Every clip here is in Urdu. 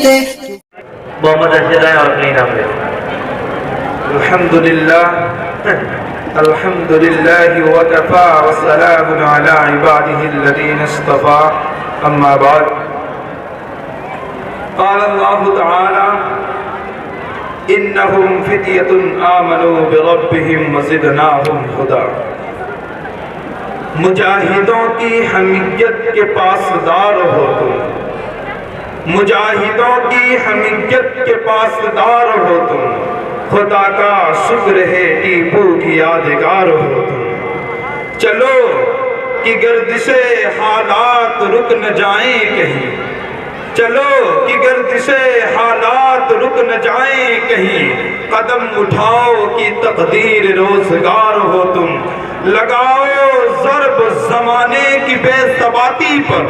تھے. محمد ارشد آئے اور اپنے نام لے. الحمد لله وكفى وسلام على عباده الذين اصطفى أما بعد. قال الله تعالى إنهم فتية آمنوا بربهم وزدناهم هدى. مجاہدوں کی حمیت کے پاسدار ہو تم، مجاہدوں کی حمیت کے پاسدار ہو تم، خدا کا شکر ہے ٹیپو کی یادگار ہو تم. چلو کہ گردش حالات رک نہ جائیں کہیں، چلو کہ گردش حالات رک نہ جائیں کہیں، قدم اٹھاؤ کہ تقدیر روزگار ہو تم. لگاؤ ضرب زمانے کی بے ثباتی پر،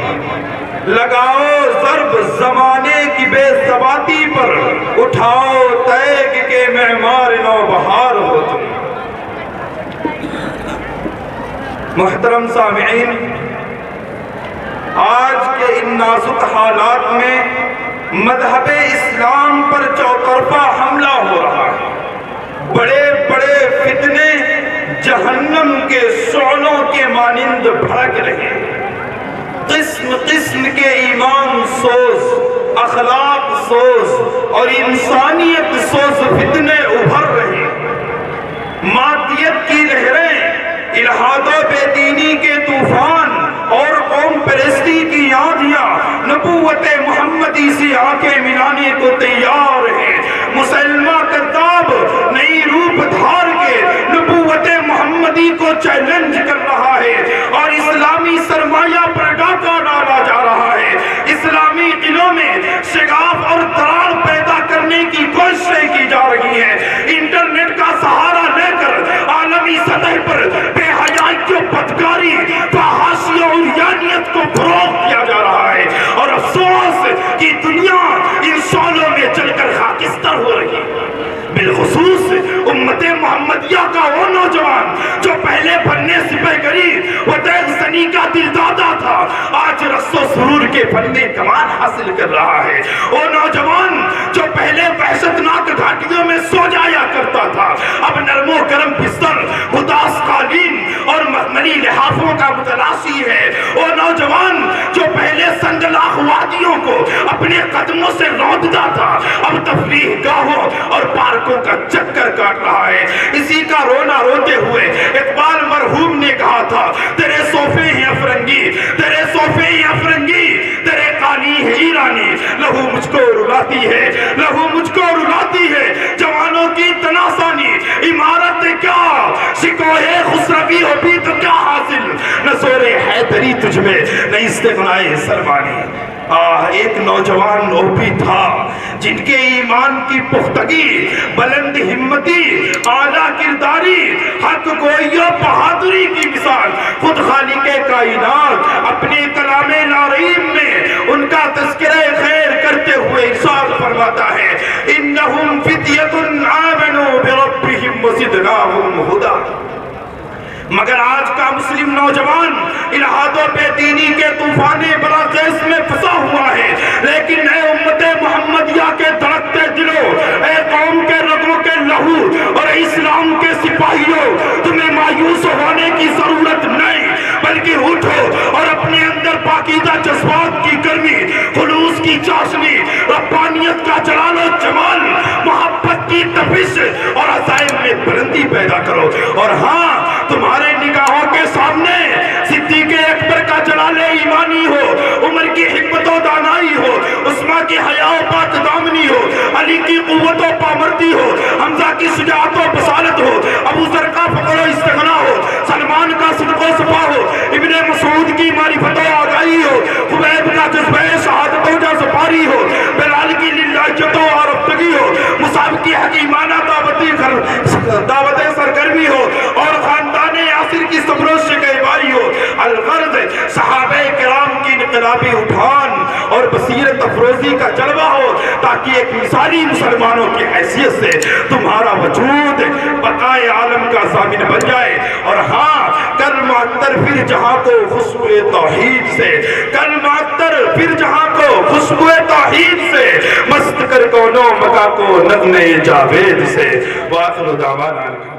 لگاؤ ضرب زمانے کی بے ثباتی پر، اٹھاؤ تیگ کے معمار نوبہار ہو تم. محترم سامعین، آج کے ان نازک حالات میں مذہب اسلام پر چوطرفہ حملہ ہو رہا ہے. بڑے بڑے فتنے جہنم کے شعلوں کے مانند بھڑک رہے ہیں. قسم قسم کے ایمان سوز، اخلاق سوز اور انسانیت سوز فتنے ابھر رہے ہیں. مادیت کی لہریں، الحاد و بے دینی کے طوفان اور قوم پرستی کی آندھیاں نبوت محمدی سے آنکھیں ملانے کو تیار ہیں. مسلمہ کذاب نئی روپ دھار کے نبوت محمدی کو چیلنج کر رہا ہے اور اسلامی سرمایہ پر ڈاکہ ڈالا جا رہا ہے. اسلامی قلعوں میں شگاف اور درار پیدا کرنے کی کوششیں کی جا رہی ہیں. انٹرنیٹ کا سہارا لے کر عالمی سطح پر بے حیائی کی بدکاری، فحاشی اور عریانیت کو فروغ دیا جا رہا ہے. اور افسوس کہ دنیا ان شعلوں میں چل کر خاکستر ہو رہی ہے. بالخصوص امت محمدیہ کا وہ نوجوان جو پہلے فن سپہ گری و تیغ زنی کا دل دادا تھا، آج رس و سرور کے فن کمان حاصل کر رہا ہے. وہ نوجوان جو پہلے وحشتناک گھاٹیوں میں سو جایا کرتا تھا، اب نرم و گرم بستر، خداس قالین اور مخملی لحافوں کا متلاشی ہے. وہ نوجوان جو پہلے سنجلاخ وادیوں کو اپنے قدموں سے روندتا تھا، اب تفریح گاہوں اور پارکوں کا چکر کاٹ رہا ہے. اسی کا رونا روتے ہوئے اقبال مرحوم نے کہا تھا، تیرے صوفے ہیں افرنگی، تیرے صوفے ہیں افرنگی، تیرے قالی ہے ایرانی، لہو مجھ کو رلاتی ہے، لہو مجھ کو رلاتی ہے. جوانوں کی تناسانی عمارت کیا، شکوہ خسروی ہو بھی تو کیا حاصل، نہ زور حیدری تجھ میں، نہ استغنائے سلمانی. ایک نوجوان وہ بھی تھا جن کے ایمان کی پختگی، بلند ہمتی، اعلیٰ کرداری، حق گوئی و بہادری کی مثال خود خالق کائنات اپنے کلام ناریم میں ان کا تذکرہ خیر کرتے ہوئے ارشاد فرماتا ہے، انہم فتیۃ آمنوا بربہم وزدناہم ھدی. مگر آج کا مسلم نوجوان الحاد و بے دینی کے طوفان بلاخیز میں پھنسا ہوا ہے. لیکن اے امت محمدیہ کے دھڑکتے دلوں، اے قوم کے رگوں کے لہو اور اسلام کے سپاہیوں، تمہیں مایوس ہونے کی ضرورت نہیں، بلکہ اٹھو اور اپنے اندر پاکیزہ جذبات کی گرمی، خلوص کی چاشنی، ربانیت کا جلال و جمال، محبت کی تپش اور عزائم میں بلندی پیدا کرو. اور ہاں، تمہارے نگاہوں کے سامنے صدیق اکبر کا جلال ایمانی ہو، عمر کی حکمت و دانائی ہو، عثمان کی حیا و پاک دامنی ہو، علی کی قوت و پامردی ہو، حمزہ کی شجاعت و بصارت ہو، ابو ذر کا فقر و استغنا ہو، سلمان کا صدق و صفا ہو، ابن مسعود کی معرفت و آگاہی ہو، خبیب کا جذبہ شہادت و جذباری ہو، بلال کی للہجت و عرفتگی ہو، مصعب کی حکیمانہ دعوت سرگرمی ہو، اور خاندان یاسر کی صبر و شکیبائی ہو. الغرض صحابہ کرام کی انقلابی اٹھان اور بصیرت افروزی کا جلوہ ہو، تاکہ ایک مثالی مسلمانوں کی حیثیت سے تمہارا وجود بقائے عالم کا ضامن بن جائے. اور ہاں، کل معطر پھر جہاں کو خوشبو توحید سے، کل معطر پھر جہاں کو خوشبو توحید سے سنو متا کو نظم جاوید سے. وآخر دعوانا